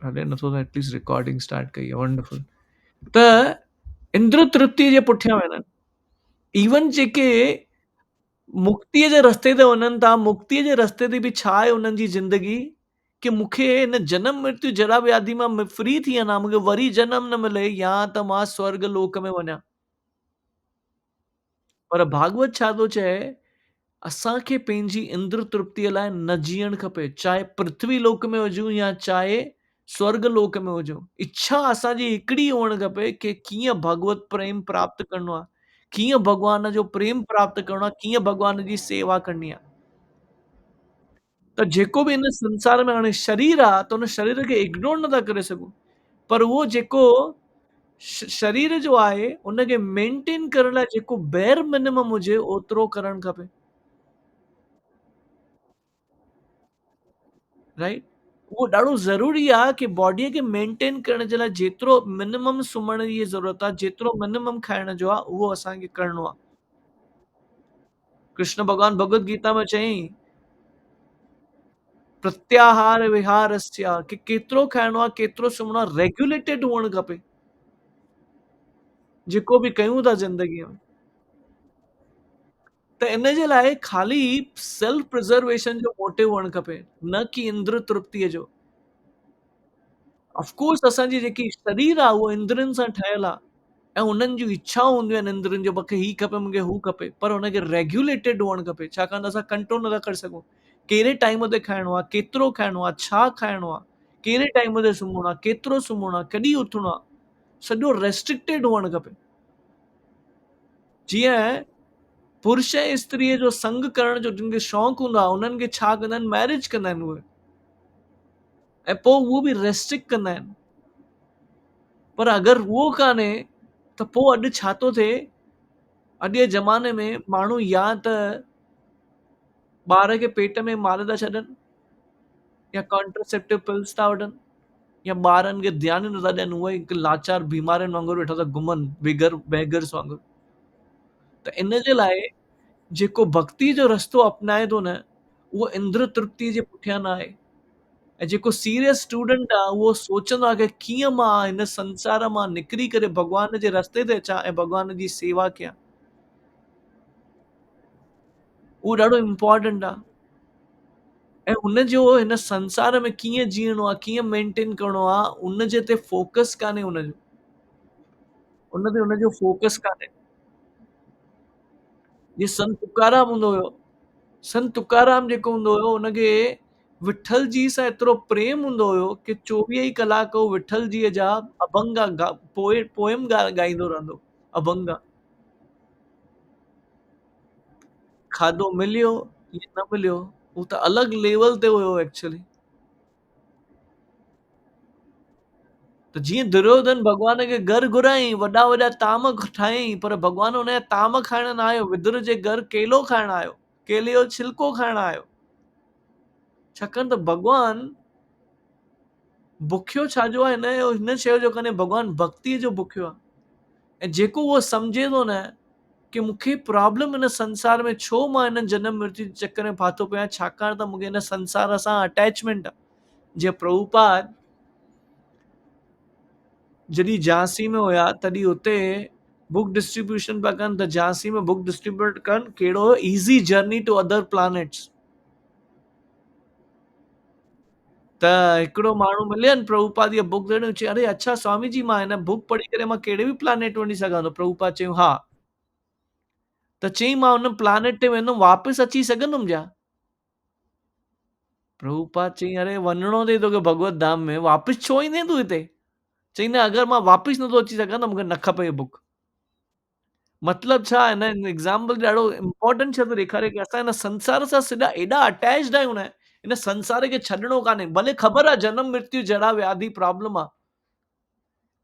हले नथो त एटलीस्ट रिकॉर्डिंग स्टार्ट कई आहे, वंडरफुल। त इंद्र तृप्ति जे पुठियां वञनि, इवन जेके मुक्तीअ जे रस्ते ते वञनि था, मुक्तीअ जे रस्ते ते बि छा आहे उन्हनि जी ज़िंदगी, कि मूंखे हिन जनम मृत्यु जरा व्याधि मां फ्री थी वञा, मूंखे वरी जनम न मिले, या त मां स्वर्ग लोक में वञा। पर भागवत छा थो चए, असांखे पंहिंजी इंद्र तृप्तिअ लाइ न जीअण खपे, चाहे पृथ्वी लोक में हुजूं या चाहे स्वर्ग लोक में हुजूं। इच्छा असांजी हिकिड़ी हुअण खपे कि कीअं भगवत प्रेम प्राप्त करणो आहे, कीअं भॻवान जो प्रेम प्राप्त करणो आहे, कीअं भॻवान जी सेवा करणी आहे। त जेको बि हिन संसार में हाणे शरीर आहे, त हुन शरीर खे इग्नोर नथा करे सघूं। पर उहो जेको शरीर जो आहे, उनखे मेंटेन करण लाइ जेको बेयर मिनिमम हुजे, ओतिरो करणु खपे। राइट? उहो ॾाढो ज़रूरी आहे कि बॉडीअ खे मेंटेन करण जे लाइ जेतिरो मिनिमम सुम्हण जी ज़रूरत आहे, जेतिरो मिनिमम खाइण जो आहे, उहो असांखे करणो आहे। कृष्ण भॻवानु भगवत गीता में चयईं, प्रत्याहार विहारस्य, कि केतिरो खाइणो आहे, केतिरो सुम्हणो आहे, रेग्युलेटेड हुअणु खपे, जेको बि कयूं था ज़िंदगीअ में। त इन जे लाइ ख़ाली सेल्फ प्रिज़र्वेशन जो मोटिव हुअणु खपे, न कि इंद्र तृप्तिअ जो। ऑफ कोर्स असांजी जेकी शरीर आहे, उहो इंद्रियनि सां ठहियल आहे। ऐं उन्हनि जूं इच्छाऊं हूंदियूं आहिनि इंद्रियनि जो, मूंखे ही खपे, मूंखे हू खपे, पर हुनखे रेग्युलेटेड हुअणु खपे, छाकाणि त असां कंट्रोल नथा करे सघूं। कहिड़े टाइम ते खाइणो आहे, केतिरो खाइणो आहे, छा खाइणो आहे, कहिड़े टाइम ते सुम्हणो आहे, केतिरो सुम्हणो आहे, कॾहिं उथणो आहे, सॼो रेस्ट्रिक्टेड हुअणु खपे। जीअं पुरुष ऐं स्त्रीअ जो संग करण जो जिन खे शौक़ हूंदो आहे, उन्हनि खे छा कंदा आहिनि, मैरिज कंदा आहिनि उहे, ऐं पोइ उहो बि रेस्ट्रिक्ट कंदा आहिनि। पर अगरि उहो कान्हे, त पोइ अॼु छा थो थिए, अॼु जे ज़माने में माण्हू या त ॿार खे पेट में मारे था छॾनि, या कॉन्ट्रासेप्टिव पिल्स था वठनि, या ॿारनि खे ध्यानु ई नथा ॾियनि, उहे हिकु लाचार बीमारियुनि वांगुरु वेठा था घुमनि, बेगर्स वांगुरु। त इन जे लाइ जेको भक्ति जो रस्तो अपनाए थो न, उहो इंद्र तृप्ति जे पुठियां न आहे। ऐं जेको सीरियस स्टूडेंट आहे, उहो सोचंदो आहे कि कीअं मां हिन संसार मां निकिरी करे भॻवान जे रस्ते ते अचां ऐं भॻवान जी सेवा कयां। उहो ॾाढो इम्पोर्टेंट आहे। ऐं हुनजो हिन संसार में कीअं जीअणो आहे, कीअं मेंटेन करणो आहे, उन जे ते फ़ोकस कान्हे हुनजो। उन ते हुनजो फ़ोकस कान्हे। जीअं संत तुकाराम हूंदो हुयो। संत तुकाराम जेको हूंदो हुयो, हुनखे विठ्ठल जी सां एतिरो प्रेम हूंदो हुयो कि 24 ई कलाक हू विठ्ठल जीअ जा अभंगा पोएम ॻाईंदो रहंदो। अभंगा। खाधो मिलियो या न मिलियो, हू त अलॻि लेवल ते हुयो एक्चुअली। त जीअं दुर्योधन भॻवान खे घर घुरायईं, वॾा वॾा ताम ठाहियईं, पर भॻवान हुनजा ताम खाइण न आयो, विदुर जे घर केलो खाइण आयो, केले जो छिलको खाइण आयो। छाकाणि त भॻवान बुखियो छाजो आहे, हिन शइ जो कान्हे, भॻवान भक्तिअ जो बुखियो आहे। ऐं जेको उहो सम्झे थो न कि मूंखे प्रॉब्लम हिन संसार में छो मां हिन जनम मृत्यु जे चक्कर में फाथो पियो आहियां, छाकाणि त मूंखे हिन संसार सां अटैचमेंट आहे। जीअं प्रभुपाद जॾहिं झांसी में हुया, तॾहिं हुते बुक डिस्ट्रीब्यूशन पिया कनि, त झांसी में बुक डिस्ट्रीब्यूट कनि, कहिड़ो easy journey to other planets. त हिकिड़ो माण्हू मिलियनि प्रभुपाद इहा बुक ॾियणु, चई अरे अच्छा स्वामी जी, मां हिन बुक पढ़ी करे मां कहिड़े बि प्लैनेट वञी सघां थो? प्रभुपाद चयूं हा। त चईं मां हुन प्लैनेट ते वेंदुमि, वापसि अची सघंदुमि छा? प्रभुपाद चईं अरे वञिणो अथई तोखे भगवत धाम में, वापसि छो ईंदे तूं हिते? चईं न, अगरि मां वापसि नथो अची सघां त मूंखे न खपे इहा बुक। मतलब छा, हिन एग्ज़ाम्पल ॾाढो इम्पोर्टेंट शइ थो ॾेखारे कि असां हिन संसार सां सिधा एॾा अटैच्ड आहियूं न, हिन संसार खे छॾिणो कान्हे। भले ख़बर आहे जनम मृत्यु जरा व्याधि प्रॉब्लम आहे,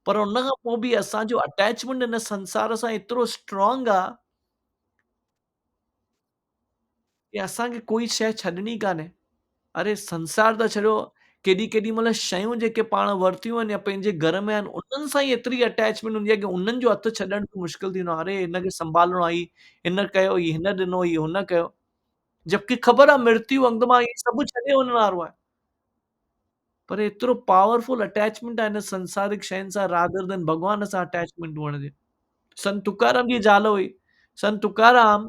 पर उन खां पोइ बि असांजो अटैचमेंट हिन संसार सां एतिरो स्ट्रांग आहे कि असांखे कोई शइ छॾणी कान्हे। अरे संसार त छॾियो, केॾी महिल शयूं जेके पाण वरितियूं आहिनि या पंहिंजे घर में आहिनि, उन्हनि सां ई एतिरी अटैचमेंट हूंदी आहे कि उन्हनि जो हथु छॾण बि मुश्किल थींदो आहे। अरे हिनखे संभालणो आहे, हिन कयो, हिन ॾिनो, हुन कयो। जबकि ख़बर आहे मृत्यु अंग मां इहे सभु छॾे वञण वारो आहे। पर एतिरो पावरफुल अटैचमेंट आहे हिन संसारिक शयुनि सां रादर देन भॻवान सां अटैचमेंट हुअण जे। संत तुकाराम जी ज़ाल हुई। संत तुकाराम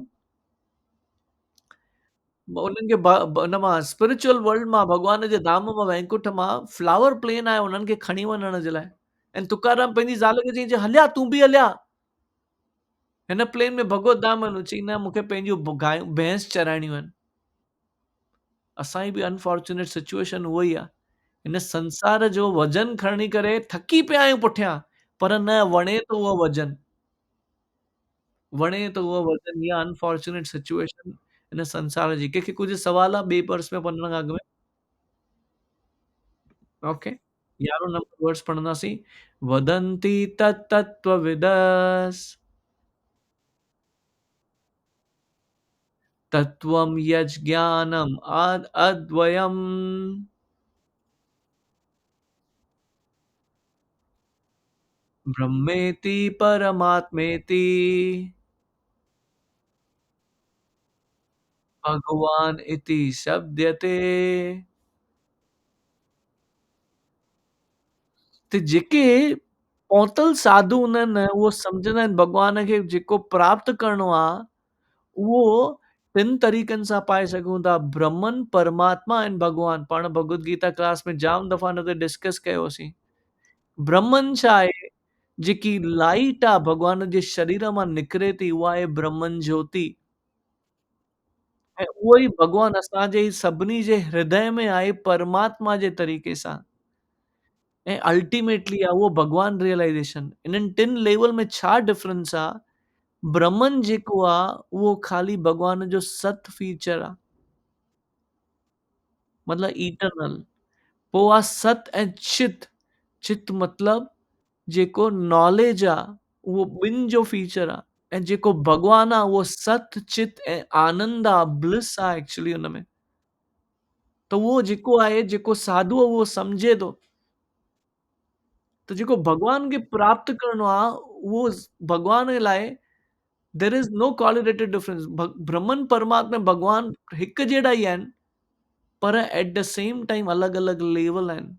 उन्हनि खे ब ब हुन मां स्पिरिचुअल वर्ल्ड मां भॻवान जे धाम मां वैकुंठ मां फ्लावर प्लेन आहे हुननि खे खणी वञण जे लाइ। ऐं तुकाराम पंहिंजी ज़ाल खे चईं, "हलिया तूं बि हलिया, हिन प्लेन में भगवत धाम वञूं।" चईं, "न मूंखे पंहिंजियूं गायूं भैंस चराइणियूं आहिनि।" असांजी बि अनफॉर्चुनेट सिचुएशन उहो ई आहे। हिन संसार जो वज़न खणी करे थकी पिया आहियूं पुठियां, पर न वणे थो उहो वज़न। वणे थो उहो वज़न, इहा अनफॉर्चुनेट सिचुएशन हिन संसार जी। कंहिंखे कुझु सवाल आहे ॿिए पर्स में पढ़ण खां अॻु में? ओके। 11 नंबर वर्ड्स पढ़ंदासीं। वदन्ति तत्तत्त्वविदस् तत्त्वं यज्ञानम् अद्वयम् ब्रह्मेति परमात्मेति भगवान् इति शब्द्यते। त जेके पहुतल साधू हूंदा आहिनि न, उहो सम्झंदा आहिनि भॻवान खे जेको प्राप्त करिणो आहे, उहो 3 तरीक़नि सां पाए सघूं था। ब्रह्मन, परमात्मा ऐं भॻवान। पाण भगवत गीता क्लास में जाम दफ़ा हिन ते डिस्कस कयोसीं। ब्रह्मन छा आहे? जेकी लाइट आहे भॻवान जे शरीर मां निकिरे थी, उहा आहे ब्रह्मन ज्योति। ऐं उहो ई भॻवानु असांजे सभिनी जे हृदय में आहे परमात्मा जे तरीक़े सां। ऐं अल्टीमेटली आहे उहो भॻवान रियलाइज़ेशन। इन्हनि 3 लेवल में छा डिफरेंस आहे? ब्रह्मन जेको आहे, उहो ख़ाली भॻवान जो सत फीचर आहे, मतिलबु इटर्नल। पोइ आहे सत ऐं चित। चित मतिलबु जेको नॉलेज आहे, उहो ॿिनि जो फीचर आहे। ऐं जेको भॻवानु आहे, उहो सत, चित ऐं आनंद आहे, ब्लिस आहे एक्चुअली हुन में। त उहो जेको आहे, जेको साधू आहे, उहो सम्झे थो। त जेको भॻवान खे प्राप्त करिणो आहे, उहो भॻवान जे लाइ there is no qualitative difference. Brahman, Paramatma, भॻवान हिक जहिड़ा ई आहिनि, पर एट द सेम टाइम अलॻि-अलॻि लेवल आहिनि।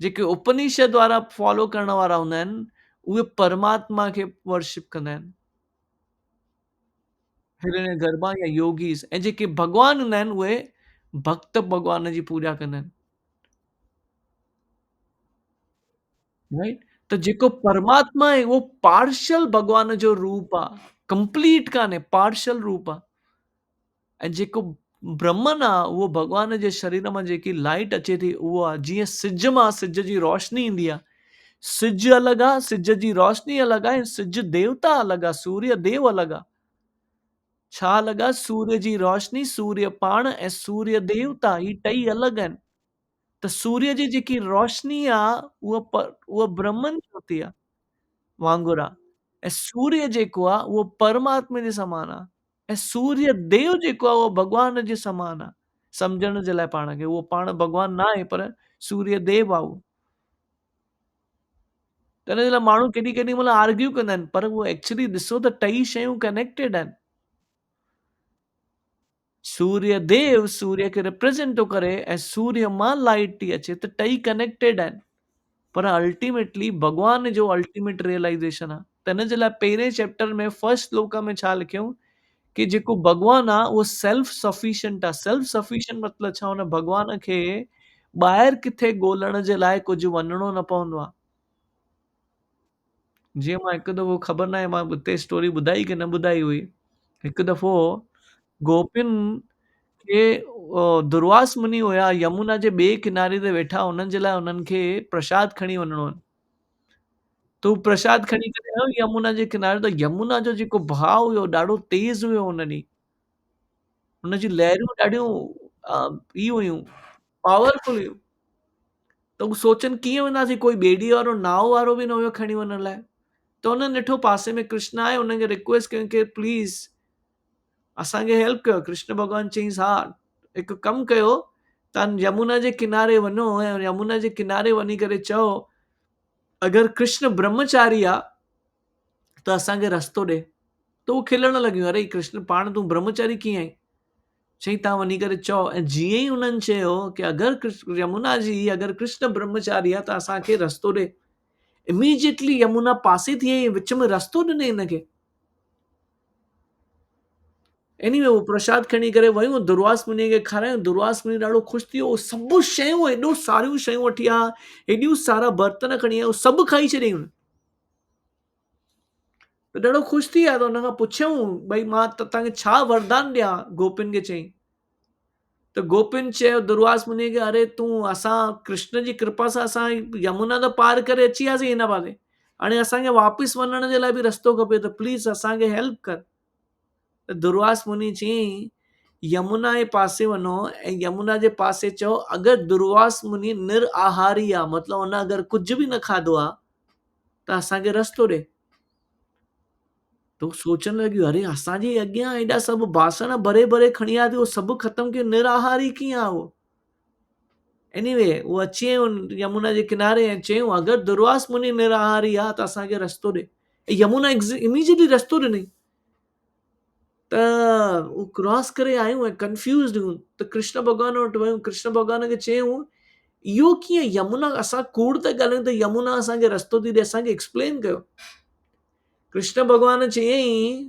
जेके उपनिषद वारा फॉलो करण वारा हूंदा आहिनि, उहे परमात्मा खे वर्शिप कंदा आहिनि। हिरण्यगर्भा या योगीज़। ऐं जेके भॻवान हूंदा आहिनि, उहे भक्त भॻवान जी पूॼा कंदा आहिनि। राइट? त जेको परमात्मा आहे, उहो पार्शियल भॻवान जो रूप आहे। कंप्लीट कान्हे, पार्शियल रूप आहे। ऐं जेको ब्रह्मन आहे, उहो भॻवान जे शरीर मां जेकी लाइट अचे थी, उहो आहे। जीअं सिज मां सिज जी रोशनी ईंदी आहे। सिज अलॻि आहे, सिज जी रोशनी अलॻि आहे, ऐं सिज देवता अलॻि आहे, सूर्य देव अलॻि आहे। छा अलॻि आहे? सूर्य जी रोशनी, सूर्य पाण ऐं सूर्य देवता, ही टई अलॻि आहिनि। त सूर्य जी जेकी रोशनी आहे, उहा ब्रह्मन ज्योति आहे, वांगुरु आहे। ऐं सूर्य जेको आहे, उहो परमात्मा जे समान आहे। ऐं सूर्य देव जेको आहे, उहो भॻवान जे समान आहे। सम्झण जे लाइ पाण खे, उहो पाण भॻवान न आहे, पर सूर्य देव आहे उहो। त हिन जे लाइ माण्हू केॾी महिल आर्ग्यू कंदा आहिनि, पर उहो एक्चुअली ॾिसो त टई शयूं कनेक्टेड आहिनि। सूर्य देव सूर्य खे रिप्रेज़ेंट थो करे ऐं सूर्य मां लाइट थी अचे, त टई कनेक्टेड आहिनि। पर अल्टीमेटली भॻवान जो अल्टीमेट रियलाइज़ेशन आहे। त हिन जे लाइ पहिरें चैप्टर में फर्स्ट श्लोक में छा लिखियऊं कि जेको भॻवानु आहे, उहो सेल्फ सफिशिएंट आहे। सेल्फ सफिशिएंट मतिलबु छा? हुन भॻवान खे ॿाहिरि किथे ॻोल्हण जे लाइ कुझु वञिणो न पवंदो आहे। जीअं मां हिकु दफ़ो, ख़बर नाहे मां हिते स्टोरी ॿुधाई की न ॿुधाई हुई। हिकु दफ़ो गोपियुनि खे दुर्वास मुनि हुया, यमुना जे ॿिए किनारे ते वेठा, हुननि जे लाइ हुननि खे प्रसाद खणी वञिणो हो। त हू प्रसाद खणी करे आयो यमुना जे किनारे, त यमुना जो जेको बहाव हुयो, ॾाढो तेज़ हुयो हुन ॾींहुं। हुन जी लहरियूं ॾाढियूं हुयूं, पावरफुल हुयूं। त हू सोचनि कीअं वेंदासीं, कोई ॿेड़ी वारो, नाव वारो बि न हुयो खणी वञण लाइ। त हुननि ॾिठो पासे में कृष्ण आहे, हुन खे रिक्वेस्ट कयईं कि प्लीज़ असांखे हेल्प कयो। कृष्ण भॻवानु चयईंसि, हा, हिकु कमु कयो, तव्हां यमुना जे किनारे वञो ऐं यमुना जे किनारे वञी करे चओ, अगरि कृष्ण ब्रह्मचारी आहे त असांखे रस्तो ॾे। त हू खिलण लॻियूं, अरे कृष्ण, पाण तूं ब्रह्मचारी कीअं आहीं? चईं तव्हां वञी करे चओ। ऐं जीअं ई हुननि चयो की अगरि यमुना जी अगरि कृष्ण ब्रह्मचारी आहे त असांखे रस्तो ॾे। इमीडिएटली यमुना पासे थी वई, विच में रस्तो ॾिनई हिनखे। एनीवे उहो प्रसाद खणी करे वियूं, दुर्वास मुनीअ खे खारायूं, दुर्वास मुनी ॾाढो ख़ुशि थी वियो। सभु शयूं एॾो सारियूं शयूं वठी आया, हेॾियूं सारा बर्तन खणी आया, सभु खाई चयईं हुन। त ॾाढो ख़ुशि थी विया, त हुन खां पुछियऊं भई मां त तव्हांखे छा वरदान ॾियां? गोपियुनि खे चयईं। त गोपियुनि चयो दुर्वास मुनीअ खे, अरे तूं असां कृष्ण जी कृपा सां असां यमुना त पार करे अची वियासीं हिन पासे। हाणे असांखे वापसि वञण जे लाइ बि रस्तो खपे, त प्लीज़ असांखे हेल्प कर। त दुर्वास मुनी चयईं यमुना जे पासे वञो ऐं यमुना जे पासे चओ अगरि दुर्वास मुनी निरआहारी आहे, मतिलबु हुन अगरि कुझु बि न खाधो आहे त असांखे रस्तो ॾे। त हू सोचण लॻियो, अरे असांजे अॻियां हेॾा सभु बासण भरे भरे खणी आया, उहो सभु ख़तमु कयो, निराहारी कीअं आहे उहो? एनीवे उहो अची वियो यमुना जे किनारे ऐं चयूं अगरि दुर्वास मुनी निराहारी आहे त असांखे रस्तो ॾे। ऐं यमुना इमीजिएटली रस्तो ॾिनई। त हू क्रॉस करे आयूं ऐं कंफ्यूज़्ड हुयूं। त कृष्ण भॻवान वटि वियूं, कृष्ण भॻवान खे चयूं इहो कीअं यमुना, असां कूड़ था ॻाल्हायूं त यमुना असांखे रस्तो थी ॾे, असांखे एक्सप्लेन कयो। कृष्ण भॻवान चयईं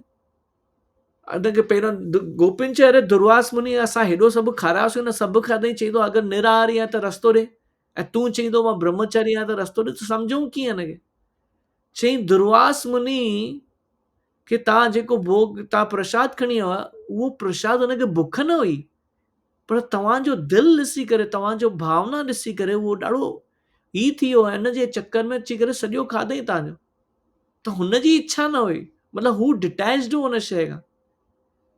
हुनखे पहिरियों गोपियुनि चयो अरे दुर्वास मुनी असां हेॾो सभु खारायोसीं, हुन सभु खाधई, चई थो अगरि निराहारी आहे त रस्तो ॾे, ऐं तूं चई थो मां ब्रह्मचारी आहियां त रस्तो ॾे, त सम्झूं कीअं हिनखे? चई दुर्वास मुनी की तव्हां जेको भोग तव्हां प्रसाद खणी आया उहो प्रसाद हुनखे बुख न हुई, पर तव्हांजो दिलि ॾिसी करे, तव्हांजो भावना ॾिसी करे उहो ॾाढो ही थी वियो आहे, हिन जे चक्कर में अची करे सॼो खाधई तव्हांजो। त हुनजी इच्छा न हुई, मतिलबु हू डिटैच्ड हो हुन शइ खां।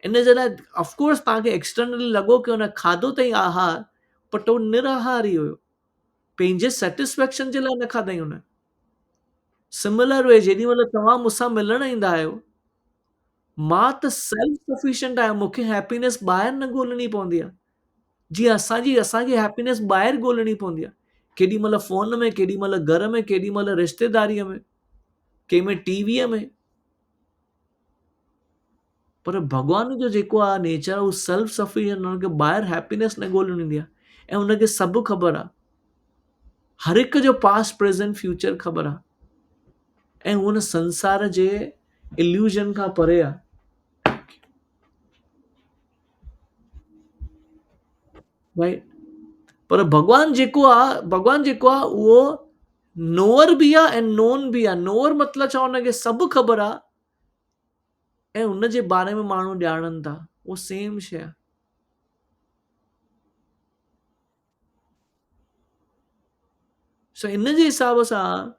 इन जे लाइ ऑफकोर्स तव्हांखे एक्सटर्नली लॻो की हुन खाधो अथई आहार, बट उहो निराहारी हुयो, पंहिंजे सेटिस्फेक्शन जे लाइ न खाधई हुन। सिमिलर वे जेॾी महिल तव्हां मूंसां मिलण ईंदा आहियो, मां त सेल्फ सफिशिएंट आहियां, मूंखे हैप्पीनेस ॿाहिरि न ॻोल्हणी पवंदी आहे। जीअं असांखे हैप्पीनेस ॿाहिरि ॻोल्हणी पवंदी आहे, केॾी महिल फ़ोन में, केॾी महिल घर में, केॾी महिल रिश्तेदारीअ में, कंहिंमें टीवीअ में। पर भॻवान जो जेको आहे नेचर, उहो सेल्फ सफिशिएंट, हुनखे ॿाहिरि हैप्पीनेस न ॻोल्हणी हूंदी आहे, ऐं हुनखे सभु ख़बर आहे, हर हिक जो पास्ट प्रेज़ेंट फ्यूचर ख़बर आहे, ऐं हुन संसार जे इल्यूजन खां परे आहे। राइट। पर भॻवान जेको आहे उहो नोअर बि आहे ऐं नोन बि आहे। नोअर मतिलबु छा, हुनखे सभु ख़बर आहे ऐं हुन जे बारे में माण्हू ॼाणनि था, उहो सेम शइ आहे। सो इन जे हिसाब सां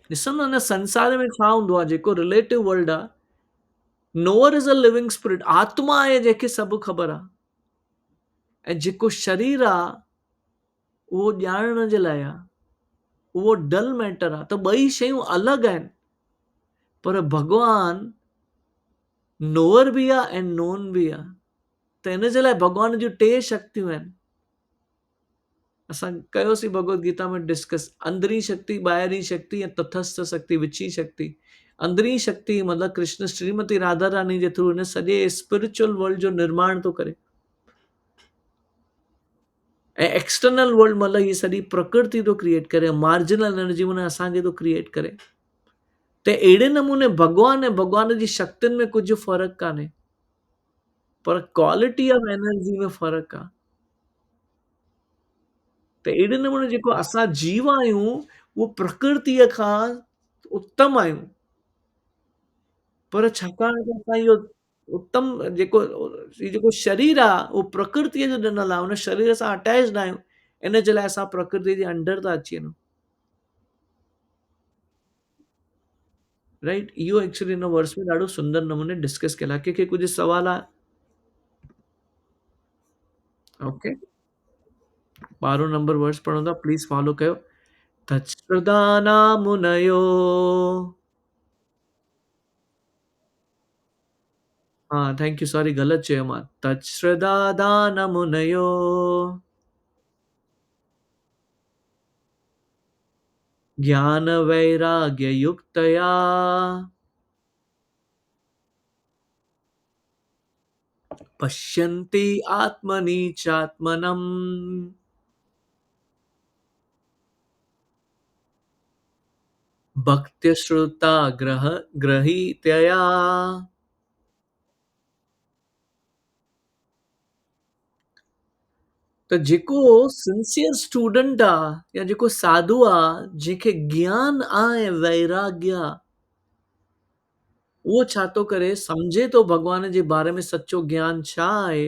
ॾिसो न, हिन संसार में छा हूंदो आहे, जेको रिलेटिव वर्ल्ड आहे, knower is a living spirit, आत्मा आहे जंहिंखे सभु ख़बर आहे, ऐं जेको शरीर आहे उहो ॼाणण जे लाइ आहे, उहो डल मैटर आहे। त ॿई शयूं अलॻि आहिनि, पर भॻवान नोअर बि आहे ऐं नोन बि आहे। त हिन जे लाइ भॻवान जूं टे शक्तियूं आहिनि। असां कयोसीं भगवत गीता में डिस्कस, अंदरी शक्ति, ॿाहिरी शक्ति ऐं तथस्थ शक्ति, विची शक्ति। अंदरी शक्ति मतिलबु कृष्ण श्रीमती राधा रानी जे थ्रू हिन सॼे स्पिरिचुअल वर्ल्ड जो निर्माण थो करे, ऐं एक्सटर्नल वर्ल्ड मतिलबु हीअ सॼी प्रकृति थो क्रिएट करे, मार्जिनल एनर्जी हुन असांखे थो क्रिएट करे। त अहिड़े नमूने भॻवान ऐं भॻवान जी शक्तियुनि में कुझु फ़र्क़ु कान्हे, पर क्वालिटी ऑफ एनर्जी में फ़र्क़ु आहे। त अहिड़े नमूने जेको असां जीव आहियूं, उहो प्रकृतिअ खां उत्तम आहियूं, पर छाकाणि त असां इहो उत्तम जेको शरीर आहे उहो प्रकृतिअ जो ॾिनल आहे, हुन शरीर सां अटैच न आहियूं, इन जे लाइ असां प्रकृति जे अंडर था अची वञूं। राइट, इहो एक्चुअली हिन वर्स में ॾाढो सुंदर नमूने डिस्कस कयल आहे। कंहिंखे कुझु सवाल आहे? ओके, 12 नंबर वर्स पढ़ो था, प्लीज़ फॉलो कयो। तत्सदानामुनयो, हाँ थैंक यू, सॉरी गलत चयो मां। तत्सदानमुनयो ज्ञान वैराग्य युक्तया पश्यन्ति आत्मनि चात्मनम् भक्त्यश्रुता ग्रहीतया। त जेको सिंसियर स्टूडेंट आहे या जेको साधू आहे जंहिंखे ज्ञान आहे वैराग्य आहे, उहो छा थो करे सम्झे थो भॻवान जे बारे में सचो ज्ञान छा आहे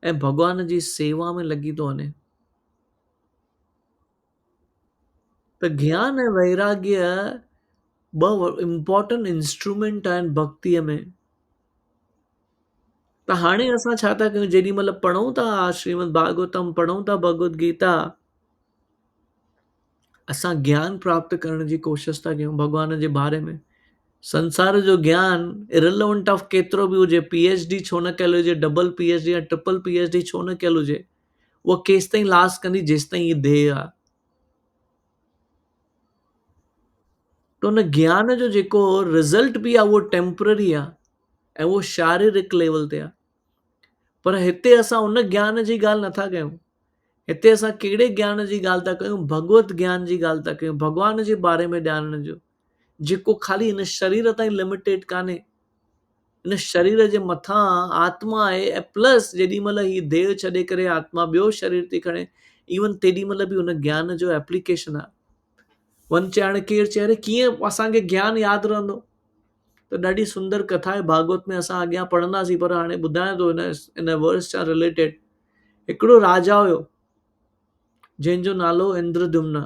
ऐं भॻवान जी सेवा में लॻी थो वञे। त ज्ञान ऐं वैराग्य ॿ इम्पोर्टेंट इंस्ट्रूमेंट आहिनि भक्तीअ में। त हाणे असां छा था कयूं, जेॾी महिल पढ़ूं था श्रीमद भागवतम, पढ़ूं था भगवत गीता, असां ज्ञान प्राप्त करण जी कोशिश था कयूं भॻवान जे बारे में। संसार जो ज्ञान इररिलेवेंट ऑफ केतिरो बि हुजे, पीएचडी छो न कयल हुजे, डबल पीएचडी या ट्रिपल पीएचडी छो न कयल हुजे, उहा केसि ताईं लास्ट कंदी जेसि ताईं हीअ देह आहे। त उन ज्ञान जो जेको रिज़ल्ट बि आहे उहो टेम्पररी आहे ऐं उहो शारीरिक लेवल ते आहे। पर हिते असां उन ज्ञान जी ॻाल्हि नथा कयूं। हिते असां कहिड़े ज्ञान जी ॻाल्हि था कयूं, भगवत ज्ञान जी ॻाल्हि था कयूं, भॻवान जे बारे में ॼाणण जो, जेको ख़ाली हिन शरीर ताईं लिमिटेड कान्हे। हिन शरीर जे मथां आत्मा आहे ऐं प्लस जेॾी महिल ही देह छॾे करे आत्मा ॿियो शरीर थी खणे, इवन तेॾी महिल बि हुन ज्ञान जो एप्लीकेशन आहे। वञ चए हाणे केरु चए अरे कीअं असांखे ज्ञान यादि रहंदो, त ॾाढी सुंदर कथा आहे भागवत में, असां अॻियां पढ़ंदासीं, पर हाणे ॿुधायां थो इन वर्स सां रिलेटेड। हिकिड़ो राजा हुयो जंहिंजो नालो इंद्रद्युम्न।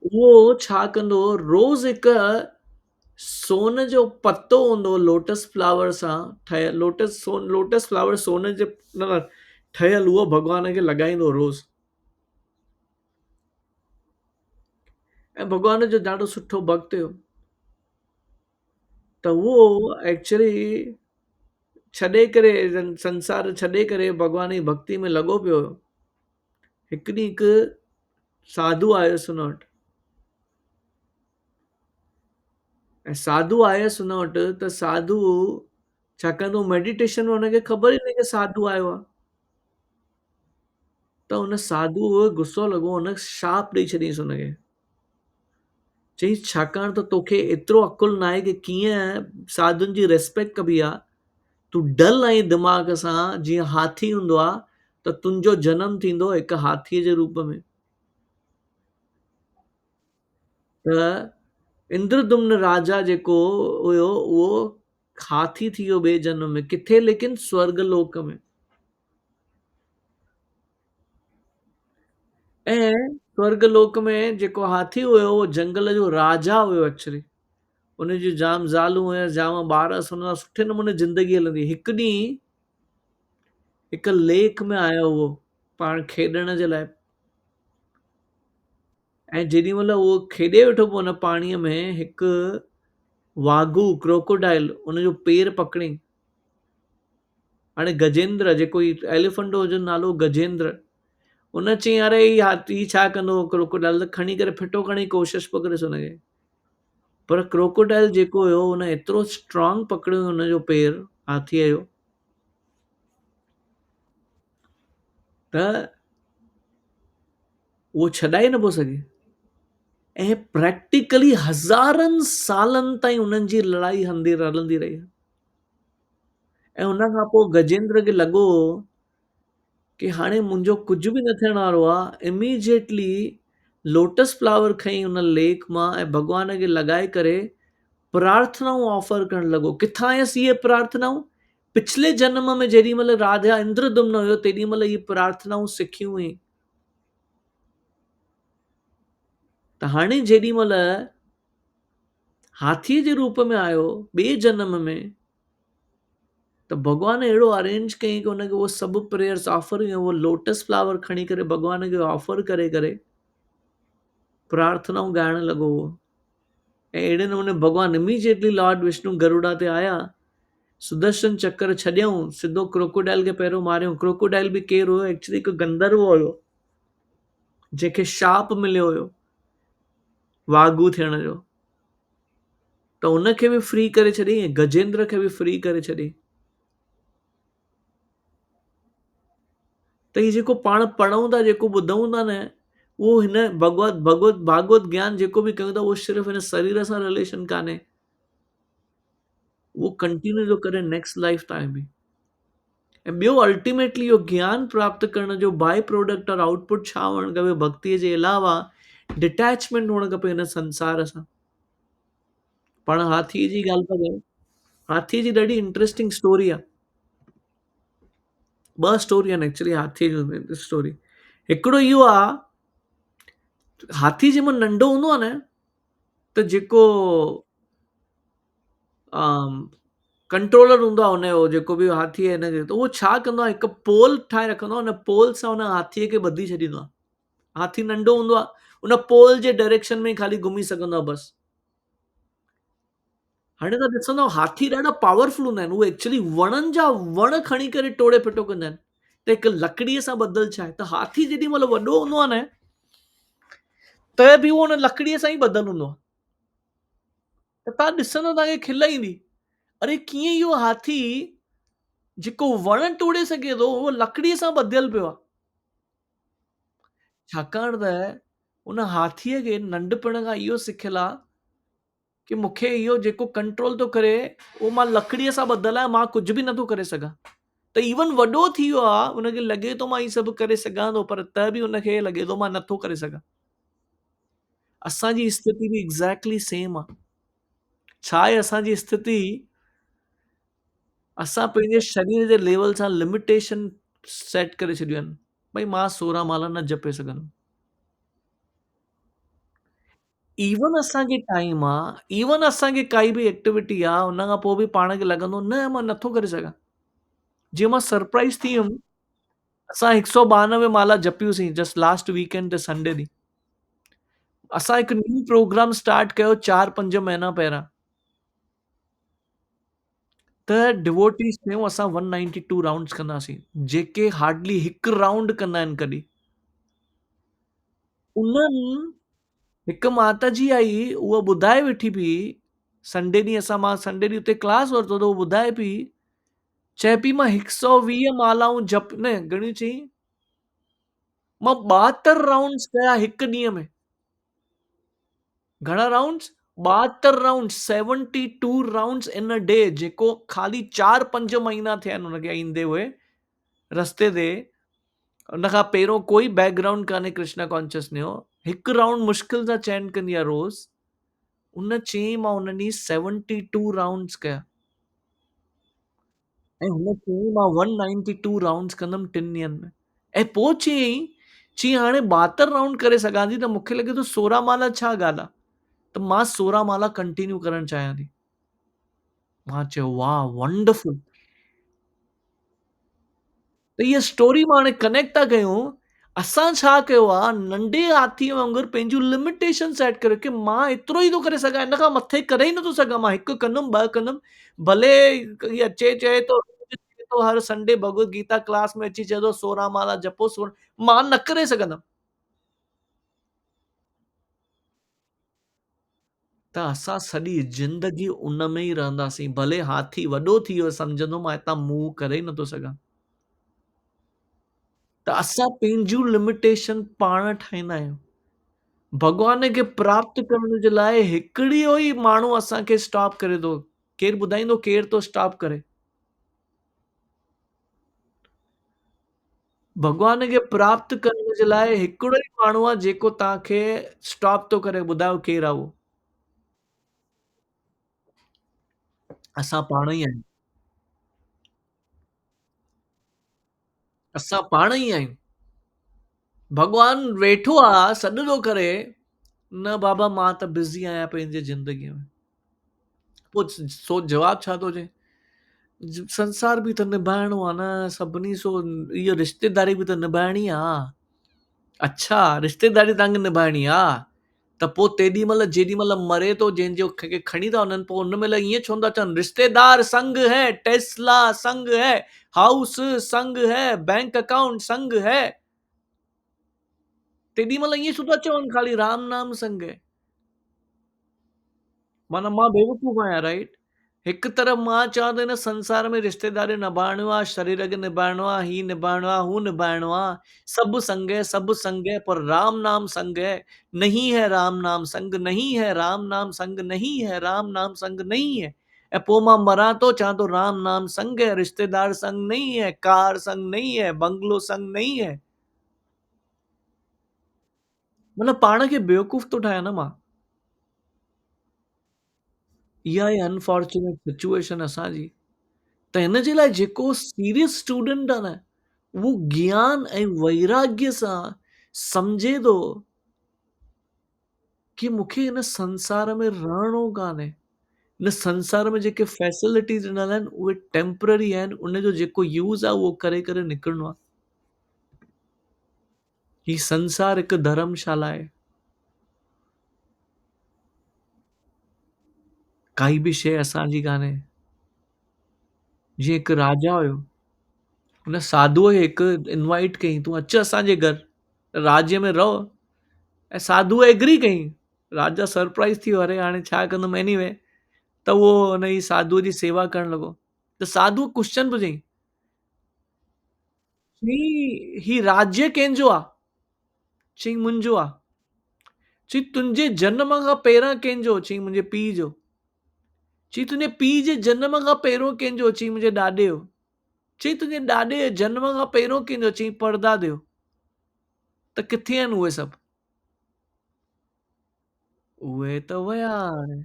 उहो छा कंदो हो, रोज़ हिकु सोन जो पत्तो हूंदो लोटस फ्लावर सां ठहियल, लोटस फ्लावर सोन जे न ठहियल, उहो भॻवान खे लॻाईंदो रोज़। ऐं भॻवान जो ॾाढो सुठो भक्त हुयो। त उहो एक्चुअली छॾे करे संसार छॾे करे भॻवान जी भक्ति में लॻो पियो हुयो। हिकु ॾींहुं हिकु साधू आयुसि हुन वटि, ऐं साधू आयुसि हुन वटि त साधू छाकाणि त मेडिटेशन में हुनखे ख़बर ई न कि साधू आयो आहे। त हुन साधू गुस्सो लॻो, हुन शाप ॾेई छॾियईंसि हुनखे। चईंसि छाकाणि त तोखे एतिरो अकुलु न आहे कि कीअं साधुनि जी रिस्पेक्ट कबी आहे, तूं डल ऐं दिमाग़ सां जीअं हाथी हूंदो आहे त तुंहिंजो जनम थींदो हिकु हाथीअ जे रूप में। त इंद्रदुम्न राजा जेको हुयो उहो हाथी थी वियो ॿिए जनम में, किथे लेकिन स्वर्ग लोक में। ऐं स्वर्ग लोक में जेको हाथी हुयो उहो जंगल जो राजा हुयो एक्चुअली। उन जी जाम ज़ालूं हुयसि, जाम ॿार हुअसि, हुन सां सुठे नमूने ज़िंदगी हलंदी। हिकु ॾींहुं हिकु लेक में आयो उहो पाण खेॾण जे लाइ, ऐं जेॾी महिल उहो खेॾे वेठो पियो हुन पाणीअ में, हिकु वाघू क्रोकोडाइल उनजो पेर पकड़ियईं। हाणे गजेंद्र जेको एलिफेंट हो जो नालो गजेंद्र, उन चयईं अरे ही हाथी छा कंदो, क्रोकोडाइल खणी करे फिटो करण जी कोशिशि पियो करेसि हुनखे। पर क्रोकोडाइल जेको हुयो हुन एतिरो स्ट्रांग पकड़ियो हुनजो पेर हाथीअ जो, त उहो छॾाए न पियो सघे। ऐं प्रैक्टिकली हज़ारनि सालनि ताईं उन्हनि जी लड़ाई हलंदी रही। ऐं हुन खां पोइ गजेंद्र खे लॻो कि हाणे मुंहिंजो कुझु बि न थियण वारो आहे। इमीडिएटली लोटस फ्लावर खईं हुन लेक मां ऐं भॻवान खे लॻाए करे प्रार्थनाऊं ऑफर करणु लॻो। किथां आयसि इहे प्रार्थनाऊं? पिछले जन्म में जेॾी महिल राजा इंद्रदुम्न हुयो तेॾी महिल इहे प्रार्थनाऊं सिखियूं हुई। त हाणे जेॾी महिल हाथीअ जे रूप में आयो ॿिए जन्म में, त भॻवान अहिड़ो अरेंज कयईं कि हुनखे उहो सभु प्रेयर्स ऑफर हुयूं। उहो लोटस फ्लावर खणी करे भॻवान खे ऑफर करे करे प्रार्थनाऊं ॻाइण लॻो हो। ऐं अहिड़े नमूने भॻवान इमीडिएटली लॉर्ड विष्णु गरुड़ा ते आया, सुदर्शन चक्र छॾियऊं, सिधो क्रोकोडाइल खे पहिरियों मारियऊं। क्रोकोडाइल बि केरु हुयो? एक्चुअली हिकु गंधर्व हुयो जंहिंखे शाप मिलियो हुयो वाघू थियण जो। त उनखे बि फ्री करे छॾियईं, गजेंद्र खे बि फ्री करे छॾियईं। त ही जेको पाण पढ़ूं था, जेको ॿुधूं था न, उहो हिन भागवत ज्ञान जेको बि कयूं था, उहो सिर्फ़ु हिन शरीर सां रिलेशन कान्हे, उहो कंटिन्यू थो करे नेक्स्ट लाइफ ताईं बि। ऐं ॿियो अल्टीमेटली इहो ज्ञान प्राप्त करण जो बाय प्रोडक्ट और आउटपुट छा हुअणु खपे भक्तीअ जे अलावा? डिटैचमेंट हुअणु खपे हिन संसार सां। पाण हाथीअ जी ॻाल्हि था कयूं, हाथीअ जी ॾाढी इंटरेस्टिंग स्टोरी आहे। ॿ स्टोरी आहिनि एक्चुअली हाथीअ जो स्टोरी। हिकिड़ो इहो आहे, हाथी जंहिं महिल नंढो हूंदो आहे न, त जेको कंट्रोलर हूंदो आहे हुनजो, जेको बि हाथी आहे हिनजो, त उहो छा कंदो आहे, हिकु पोल ठाहे रखंदो आहे, हुन पोल सां हुन हाथीअ खे ॿधी छॾींदो आहे। हाथी नंढो हूंदो आहे, हुन पोल जे डायरेक्शन में ख़ाली घुमी सघंदो आहे बस। हाणे तव्हां ॾिसंदव हाथी ॾाढा पावरफुल हूंदा आहिनि, उहे एक्चुअली वणनि जा वण खणी करे टोड़े फिटो कंदा आहिनि। त हिकु लकड़ीअ सां ॿधल छा आहे, त हाथी जेॾी महिल वॾो हूंदो आहे न, त बि उहो हुन लकड़ीअ सां ई ॿधल हूंदो आहे। त तव्हां ॾिसंदव तव्हांखे खिल ईंदी, अरे कीअं इहो हाथी जेको वण टोड़े सघे थो, उहो लकड़ीअ सां ॿधियल पियो आहे। छाकाणि त उन हाथीअ खे नंढपण खां इहो सिखियल आहे कि मूंखे इहो जेको कंट्रोल थो करे, उहो मां लकड़ीअ सां ॿधल आहियां, मां कुझु बि नथो करे सघां। त इवन वॾो थी वियो आहे, हुनखे लॻे थो मां ही सभु करे सघां थो, पर त बि हुनखे लॻे थो मां नथो करे सघां। असांजी स्थिति बि एग्ज़ैक्टली सेम आहे। छा आहे असांजी स्थिति? असां पंहिंजे शरीर जे लेवल सां लिमिटेशन सेट करे छॾियूं आहिनि। भई मां 16 माला न जपे सघंदुमि। इवन असांखे टाइम आहे, इवन असांखे काई बि एक्टिविटी आहे, हुन खां पोइ बि पाण खे लॻंदो न मां नथो करे सघां। जीअं मां सरप्राइज़ थी वियुमि, असां 192 माला जपियूंसीं जस्ट लास्ट वीकेंड ते संडे ॾींहुं। असां हिकु न्यू प्रोग्राम स्टार्ट कयो 4-5 महीना पहिरां। त डिवोटीज़ थियूं, असां 192 राउंड्स कंदासीं, जेके हार्डली हिकु राउंड कंदा आहिनि कॾहिं। उन्हनि हिकु माता जी आई, उहा ॿुधाए वेठी पई, संडे ॾींहुं मां संडे ॾींहुं उते क्लास वरितो त उहो ॿुधाए पई, चए पई मां 120 मालाऊं जप न घणियूं चई, मां 72 राउंड्स कया हिकु ॾींहं में। घणा राउंड्स? 72 राउंड्स, 72 राउंड्स इन अ डे, जेको ख़ाली 4-5 महीना थिया आहिनि हुनखे ईंदे हुए रस्ते ते। हुन खां पहिरियों कोई बैकग्राउंड कान्हे कृष्णा कॉन्शियसनेस जो। हिकु राउंड मुश्किल सां चयन कंदी आहे रोज़। उन चयईं मां हुन ॾींहुं 72 राउंड्स कया ऐं हुन चयईं मां 192 राउंड्स कंदमि 3 ॾींहंनि में। ऐं पोइ चयईं हाणे 72 राउंड करे सघां थी, त मूंखे लॻे थो 16 माला छा ॻाल्हि आहे, त मां 16 माला कंटिन्यू करणु चाहियां थी। मां चयो वाह वंडरफुल। त इहा स्टोरी मां हाणे कनेक्ट था कयूं। असां छा कयो आहे, नंढे हाथीअ वांगुरु पंहिंजूं लिमिटेशन सेट करे कि मां एतिरो ई थो करे सघां, इन खां मथे करे ई नथो सघां। मां हिकु कंदुमि, ॿ कंदुमि, भले हीअ अचे चए थो हर संडे भगवत गीता क्लास में अची चए थो 16 माला जपो, मां न करे सघंदुमि। त असां सॼी ज़िंदगी उन में ई रहंदासीं, भले हाथी वॾो थी वियो सम्झंदो मां हितां मूव करे ई नथो सघां। त असां पंहिंजूं लिमिटेशन पाण ठाहींदा आहियूं। भॻवान खे प्राप्त करण जे लाइ हिकिड़ियो ई माण्हू असांखे स्टॉप करे थो। केरु ॿुधाईंदो केरु थो स्टॉप करे? भॻवान खे प्राप्त करण जे लाइ हिकिड़ो ई माण्हू आहे जेको तव्हांखे स्टॉप थो करे। ॿुधायो केरु आहे उहो? असां पाण ई आहियूं। असां पाण ई आहियूं। भॻवानु वेठो आहे सॾु थो करे, न बाबा मां त बिज़ी आहियां पंहिंजे ज़िंदगीअ में। पोइ सोच जवाब छा थो चए? संसार बि त निभाइणो आहे न सभिनी सो, इहो रिश्तेदारी बि त निभाइणी आहे। अच्छा रिश्तेदारी तव्हांखे निभाइणी आहे, त पोइ तेॾी महिल जेॾी महिल मरे थो जंहिंजो खे खणी था वञनि, पोइ हुन महिल ईअं छो था चवनि रिश्तेदार संग है, टेस्ला संग है, हाउस संग है, बैंक अकाउंट संग है। तेॾी महिल ईअं छो था चवनि ख़ाली राम नाम संग है? माना मां बेवकूफ़ आहियां, राइट? हिक तरफ़ मां चवां त हिन संसार में रिश्तेदारी निभाइणो आहे, शरीर खे निभाइणो आहे, ही निभाइणो आहे, हू निभाइणो आहे, सब संग है, पर राम नाम संग है, नहीं है राम नाम संग, नहीं है राम नाम संग, नहीं है राम नाम संग नहीं है। ऐं पोइ मां मरां थो चवां थो राम नाम संग है, रिश्तेदार संग नहीं है, कार संग नहीं है, बंगलो संग नहीं है। मतलब पाण खे बेवकूफ़ थो ठाहियां न मां। इहा आहे अनफॉर्चुनेट सिचुएशन असांजी। त हिन जे लाइ जेको सीरियस स्टूडेंट आहे न, उहो ज्ञान ऐं वैराग्य सां सम्झे थो कि मूंखे हिन संसार में रहणो कान्हे। हिन संसार में जेके फैसिलिटीज़ ॾिनल आहिनि, उहे टेम्पररी आहिनि। उन जो जेको यूज़ आहे, उहो करे करे निकिरणो आहे। ही संसार हिकु धर्मशाला आहे। काई बि शइ असांजी कान्हे। जीअं हिकु राजा हुयो, हुन साधूअ खे हिकु इनवाइट कयईं, "तूं अचु असांजे घर, राज्य में रहो।" ऐं साधूअ एग्री कयईं। राजा सरप्राइज़ थी वियो, "अरे हाणे छा कंदुमि एनीवे।" त उहो हुन जी साधूअ जी सेवा करणु लॻो। त साधूअ क्वेश्चन पुछईं, चयईं, "ही राज्य कंहिंजो आहे?" चयईं, "मुंहिंजो आहे।" चयईं, "तुंहिंजे जनम खां पहिरां कंहिंजो?" चयईं, "मुंहिंजे पीउ जो।" चयईं, "तुंहिंजे पीउ जे जनम खां पहिरियों कंहिंजो?" चयईं, "मुंहिंजे ॾाॾे जो।" चयईं, "तुंहिंजे ॾाॾे जे जनम खां पहिरियों कंहिंजो?" चयईं, "परदादे जो।" "त किथे आहिनि उहे सभु?" "उहे त विया हाणे।"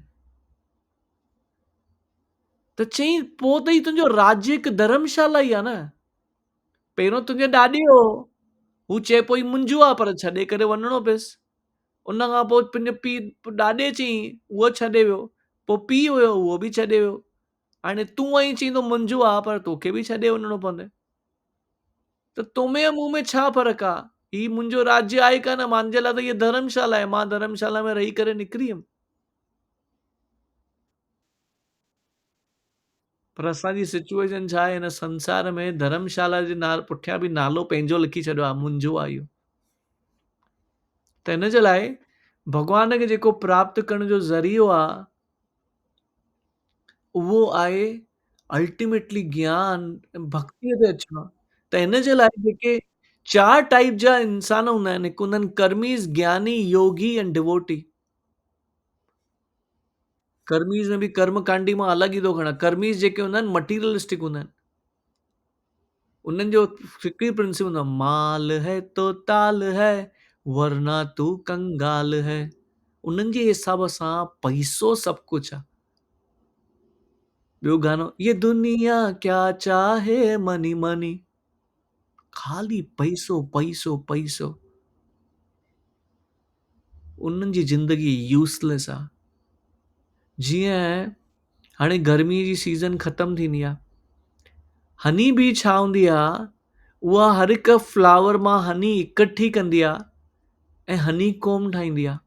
त चयईं, "पोइ त ही तुंहिंजो राज्य हिकु धर्मशाला ई आहे न। पहिरियों तुंहिंजे ॾाॾे जो, हू चए पियो ही मुंहिंजो आहे, पर छॾे करे वञिणो पियुसि। उन खां पोइ तुंहिंजे पीउ ॾाॾे चयईं, उहो छॾे वियो। पोइ पीउ हुयो, उहो बि छॾे वियो। हाणे तूं आहीं चईं तो मुंहिंजो आहे, पर तोखे बि छॾे वञिणो पवंदे। त तोमें ऐं मूं में छा फ़र्क़ु आहे? ही मुंहिंजो राज्य आहे कान, मुंहिंजे लाइ त हीअ धर्मशाला आहे। मां धर्मशाला में रही करे निकिरी वियुमि। पर असांजी सिचुएशन छा आहे, हिन संसार में धर्मशाला जे पुठियां बि नालो पंहिंजो लिखी छॾियो आहे, मुंहिंजो आहे इहो। त हिन जे लाइ भॻवान खे जेको प्राप्त करण जो ज़रियो आहे, उहो आहे अल्टीमेटली ज्ञान ऐं भक्तीअ ते अचिणो आहे। त हिन जे लाइ जेके 4 टाइप जा इंसान हूंदा आहिनि, हिकु हूंदा आहिनि कर्मीज़, ज्ञानी, योगी एंड डिवोटी। कर्मीज़ में बि कर्मकांडी मां अलॻि ई थो खणां। कर्मीज़ जेके हूंदा आहिनि मटीरियलिस्टिक हूंदा आहिनि। उन्हनि जो हिकु ई प्रिंसिपल हूंदो आहे, माल है तो ताल है, वरना तू कंगाल है। उन्हनि जे हिसाब सां पैसो सभु कुझु आहे। ॿियो गानो, ये दुनिया क्या चाहे मनी मनी, ख़ाली पैसो पैसो पैसो। उन्हनि जी ज़िंदगी यूज़लेस आहे। जीअं हाणे गर्मीअ जी सीज़न ख़तम थींदी आहे। हनी बी छा हूंदी आहे? उहा हर हिक फ्लावर मां हनी इकठी कंदी आहे ऐं हनी कोम्ब ठाहींदी आहे।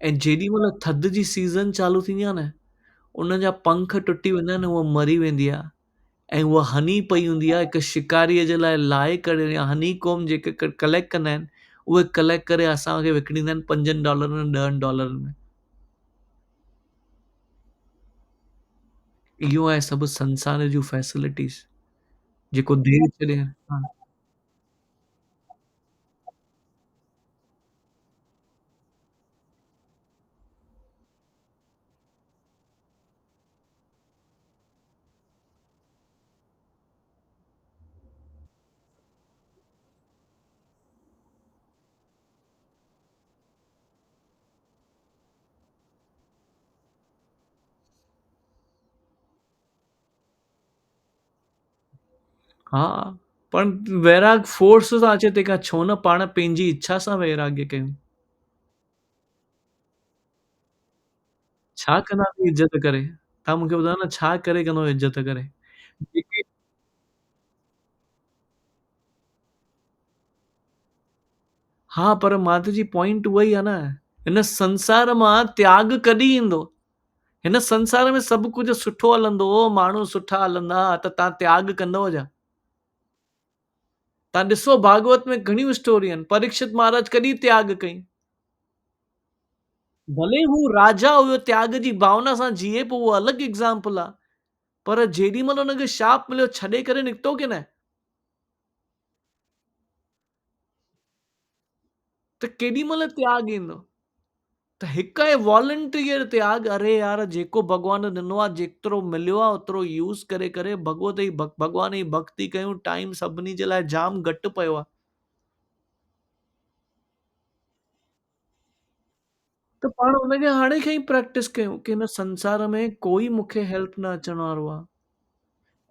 ऐं जेॾी महिल थधि जी सीज़न चालू थींदी आहे न, उन जा पंख टुटी वेंदा आहिनि, उहा मरी वेंदी आहे। ऐं उहा हनी पई हूंदी आहे हिक शिकारीअ जे लाइ लाहे करे, या हनी कोम्ब जेके कलेक्ट कंदा आहिनि, उहे कलेक्ट करे असांखे विकिणींदा आहिनि $5 $10 में। इहो आहे सभु संसार जूं फैसिलिटीज़ जेको दे छॾे। हा, हा, पण वैराग फ़ोर्स सां अचे तंहिंखां छो न पाण पंहिंजी इच्छा सां वैराग्य कयूं। छा कंदासीं इज़त करे? तव्हां मूंखे ॿुधायो न, छा करे कंदव इज़त करे? जेके हा, पर माता जी पॉइंट उहा ई आहे न, हिन संसार मां त्याग कॾहिं ईंदो? हिन संसार में सभु कुझु सुठो हलंदो, माण्हू सुठा हलंदा, त तव्हां त्याग कंदव छा? तव्हां ॾिसो भागवत में घणियूं स्टोरियूं आहिनि। परीक्षित महाराज कॾहिं त्याग कईं? भले हू राजा हुयो, त्याग जी भावना सां जीए पियो, उहो अलॻि एग्ज़ाम्पल आ। पर जेॾी महिल हुनखे शाप मिलियो, छॾे करे निकितो की न, त केॾी महिल त्याग ईंदो? त हिक आहे वॉलंटियर त्याग, अरे यार जेको भॻवान ॾिनो आ, जेतिरो मिलियो आ, ओतिरो यूज़ करे करे भॻवान जी भक्ति कयूं, टाइम सभिनी जे लाइ जाम घटि पियो आ। त पाण हुनखे हाणे खां ई प्रैक्टिस कयूं कि हिन संसार में कोई मूंखे हेल्प न अचण वारो आ।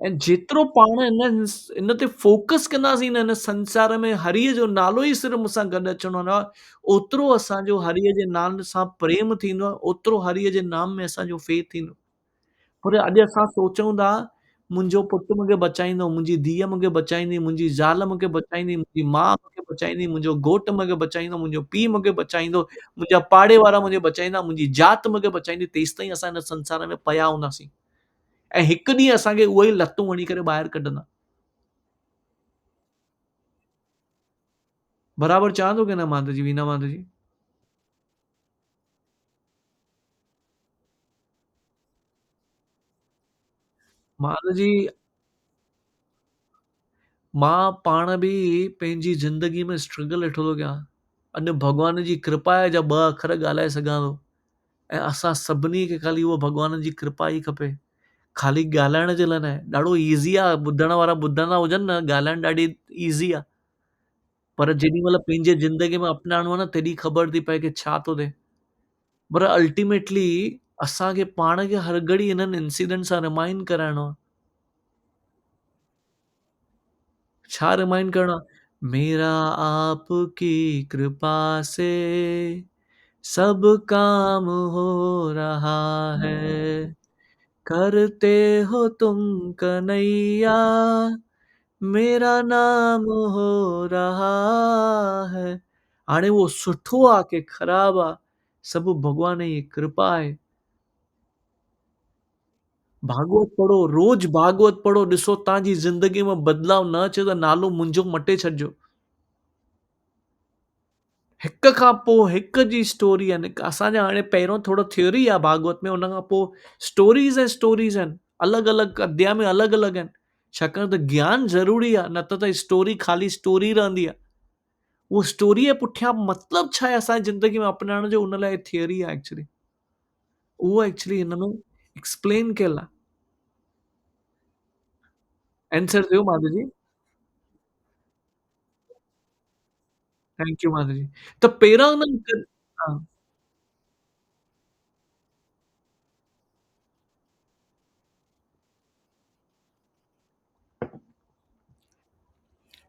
ऐं जेतिरो पाण इन ते फ़ोकस कंदासीं न, हिन संसार में हरीअ जो नालो ई सिर्फ़ मूंसां गॾु अचण वारो आ, ओतिरो असांजो हरीअ जे नाले सां प्रेम थींदो आ, ओतिरो हरीअ जे नाम में असांजो फेथ थींदो। पर अॼु असां सोचूं था, मुंहिंजो पुटु मूंखे बचाईंदो, मुंहिंजी धीअ मूंखे बचाईंदी, मुंहिंजी ज़ाल मूंखे बचाईंदी, मुंहिंजी माउ मूंखे बचाईंदी, मुंहिंजो घोटु मूंखे बचाईंदो, मुंहिंजो पीउ मूंखे बचाईंदो, मुंहिंजा पाड़े वारा मुंहिंजे बचाईंदा, मुंहिंजी ज़ात मूंखे बचाईंदी, तेसिताईं असां हिन संसार में पिया हूंदासीं। ऐं हिकु ॾींहुं असांखे उहे ई लतूं हणी करे ॿाहिरि कढंदा। बराबरि चवां थो की न माता जी, वीना माता जी? माता जी, मां पाण बि पंहिंजी ज़िंदगी में स्ट्रगल ॾिठो थो कयां। अॼु भॻवान जी कृपा आहे जा ॿ अखर ॻाल्हाए सघां थो। ऐं असां सभिनी खे ख़ाली उहो भॻवान जी कृपा ई खपे। ख़ाली ॻाल्हाइण जे लाइ न आहे। ॾाढो ईज़ी आहे, ॿुधण वारा ॿुधंदा हुजनि न, ॻाल्हाइण ॾाढी ईज़ी आहे। पर जेॾी महिल पंहिंजे ज़िंदगी में अपनाइणो आहे न, तॾहिं ख़बर थी पए की छा थो थिए। पर अल्टीमेटली असांखे पाण खे हर घड़ी हिननि इंसिडेंट सां रिमाइंड कराइणो आहे। छा रिमाइंड करणो आहे? मेरा आपकी कृपा से सब काम हो रहा है, करते हो तुम कन्हैया, मेरा नाम हो रहा है। हाणे उहो सुठो आहे की ख़राबु आहे, सभु भॻवान जी कृपा आहे। भागवत पढ़ो, रोज़ भागवत पढ़ो, ॾिसो तव्हांजी ज़िंदगी में बदलाव न अचे त नालो मुंहिंजो मटे छॾिजो। हिक खां पोइ हिक जी स्टोरी आहिनि। असांजा हाणे पहिरियों थोरो थ्योरी आहे भागवत में, हुन खां पोइ स्टोरीज़ ऐं स्टोरीज़ आहिनि। अलॻि-अलॻि अध्याय में अलॻि-अलॻि आहिनि। छाकाणि त ज्ञान ज़रूरी आहे, न त स्टोरी ख़ाली स्टोरी रहंदी आहे। उहो स्टोरीअ जे पुठियां मतिलबु छा आहे असांजी ज़िंदगी में अपनाइण जो, उन लाइ थियरी आहे एक्चुअली। उहो एक्चुअली हिन में एक्सप्लेन कयल आहे। आंसर थियो माधव जी? Thank U Madhav ji. त पहिरां न हा,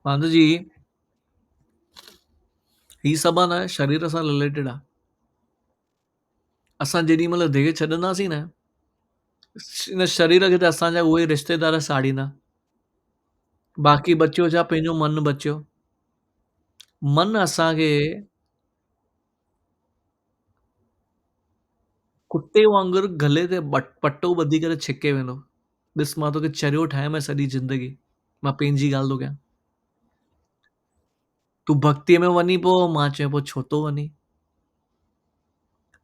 माधव जी, ही सभु आहे न शरीर सां रिलेटेड आहे। असां जेॾी महिल देह छॾंदासीं न, हिन शरीर खे त असांजा उहे रिश्तेदार साड़ींदा। बाक़ी बचियो छा? पंहिंजो मन बचियो। मन असांखे कुते वांगुरु गले ते पटो ॿधी करे छिके वेंदो। ॾिस, मां तोखे चरियो ठाहियो सॼी ज़िंदगी। मां पंहिंजी ॻाल्हि थो कयां। तूं भक्तीअ में वञी पोइ, मां चयो पोइ छो थो वञी?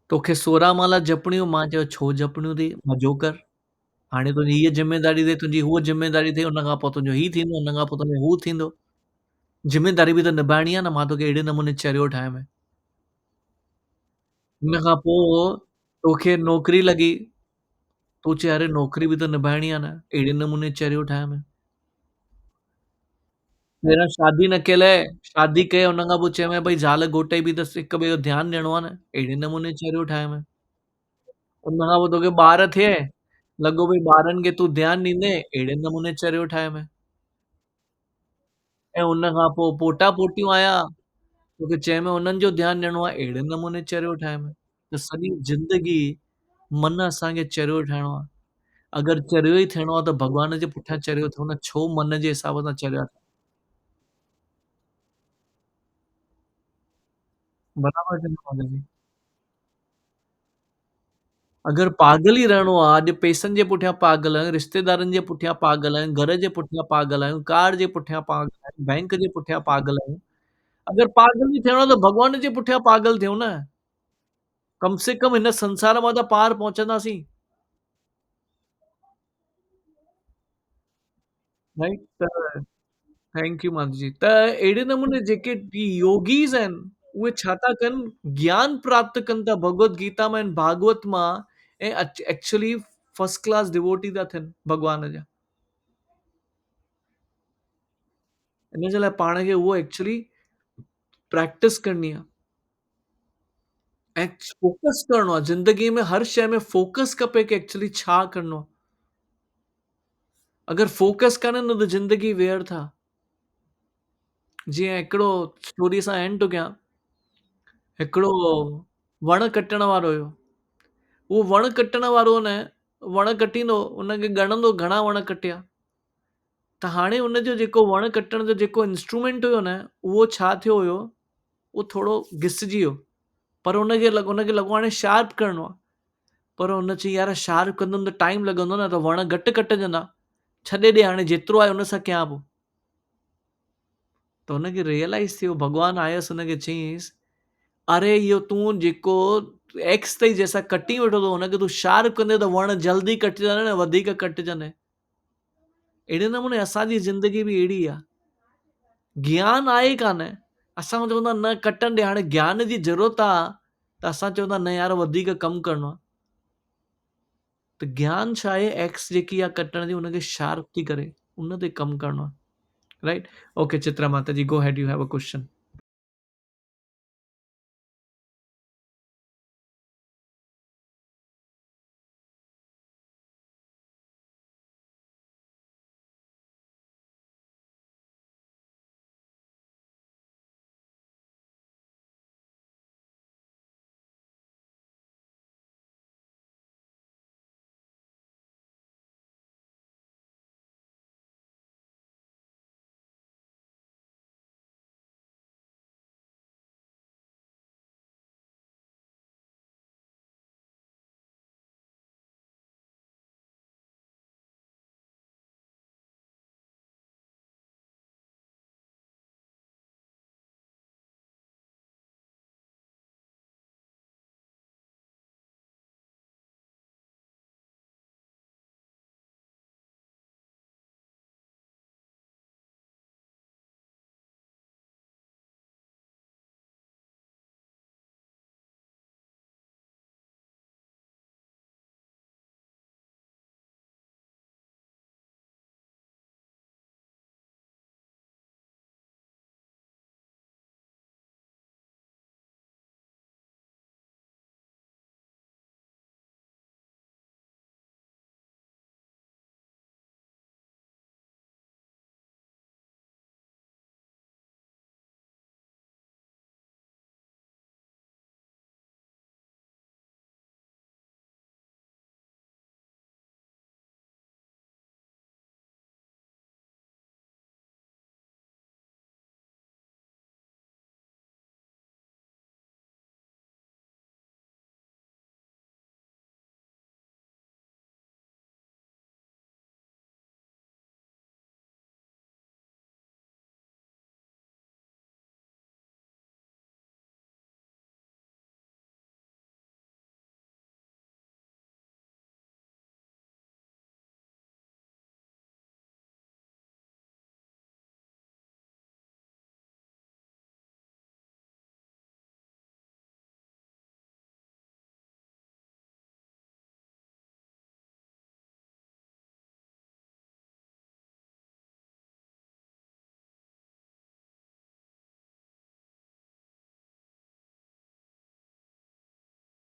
तोखे 16 माला जपणियूं, मां चयो छो जपणियूं थी? मज़ो कर। हाणे तुंहिंजी हीअ ज़िमेदारी थिए, तुंहिंजी हूअ ज़िमेदारी थिए, हुन खां पोइ तुंहिंजो ही थींदो, हुन खां पोइ तुंहिंजो हू थींदो। ज़िमेदारी बि त निभाइणी आहे न, मां तोखे अहिड़े नमूने चरियो ठाहियो। हुन खां पोइ तोखे नौकरी लॻी, तूं चए अरे नौकरी बि त निभाइणी आहे न, अहिड़े नमूने चरियो ठाहियो। पहिरां शादी न कयल आहे, शादी कए हुन खां पोइ चएं भई ज़ाल घोट जी बि त हिक ॿिए जो ध्यानु ॾियणो आहे न, अहिड़े नमूने चरियो ठाहियो। हुन खां पोइ तोखे ॿार थिए, लॻो भई ॿारनि खे तूं ध्यानु ॾींदे, अहिड़े नमूने चरियो ठाहियो। ऐं हुन खां पोइ पोटा-पोटियूं आया, तोखे चएं हुननि जो ध्यानु ॾियणो आहे, अहिड़े नमूने चरियो ठाहियो। त सॼी ज़िंदगी मन असांखे चरियो ठाहिणो आहे। अगरि चरियो ई थियणो आहे त भॻवान जे पुठियां चरियो थियो न, छो मन जे हिसाब सां चरिया थियो? बराबरि चयो माता जी। अगरि पागल ई रहणो आहे, अॼु पैसनि जे पुठियां पागल आहियूं, रिश्तेदारनि जे पुठियां पागल आहियूं, घर जे पुठियां पागल आहियूं, कार जे पुठियां पागल आहियूं, बैंक जे पुठियां पागल आहियूं। अगरि पागल ई थियणो आहे त भॻवान जे पुठियां पागल थियूं न। कम से कम हिन संसार मां त पार पहुचंदासीं, राइट? त थैंक यू माधु जी। त अहिड़े नमूने जेके बि योगीज़ आहिनि, उहे छा था कनि, ज्ञान प्राप्त कनि था भगवत गीता मां ऐं भागवत मां, ऐं एक्चुअली फर्स्ट क्लास डिवोटी था थियनि भॻवान जा। इन जे लाइ पाण खे उहो एक्चुअली प्रैक्टिस करणी आहे ऐं फोकस करणो आहे। ज़िंदगीअ में हर शइ में फोकस खपे कि एक्चुअली छा करणो आहे। अगरि फोकस कान्हे न त ज़िंदगी व्यर्थ आहे। जीअं हिकिड़ो स्टोरी सां एंड थो कयां, हिकिड़ो वण कटण वारो हुयो। उहो वण कटण वारो न, वण कटींदो, हुनखे ॻणंदो घणा वण कटिया। त हाणे हुनजो जेको वण कटण जो जेको इंस्ट्रूमेंट हुयो न, उहो छा थियो हुयो, उहो थोड़ो घिसिजी वियो। पर हुनखे लॻो हाणे शार्प करणो आहे। पर हुन चई यार शार्प कंदुमि त टाइम लॻंदो न, त वण घटि कटिजंदा। छॾे ॾे, हाणे जेतिरो आहे हुन सां कयां पोइ। त हुनखे रियलाइज़ थियो, भॻवानु आयसि हुनखे चयईंसि, अरे इहो तूं जेको एक्स ताईं जंहिंसां कटी वेठो थो, हुनखे तूं शार्प कंदे त वण जल्दी कटिजंदे न वधीक कटिजंदे। अहिड़े नमूने असांजी ज़िंदगी बि अहिड़ी आहे। ज्ञान आहे कान, असां चवंदा न कटण ॾे, हाणे ज्ञान जी ज़रूरत आहे त असां चवंदा न यार वधीक कमु करणो आहे। त ज्ञान छा आहे, एक्स जेकी आहे कटण जी, हुनखे शार्प थी करे उन ते कमु करणो आहे, राइट? ओके चित्रा माता जी, गो हेड, यू हैव अ क्वेश्चन।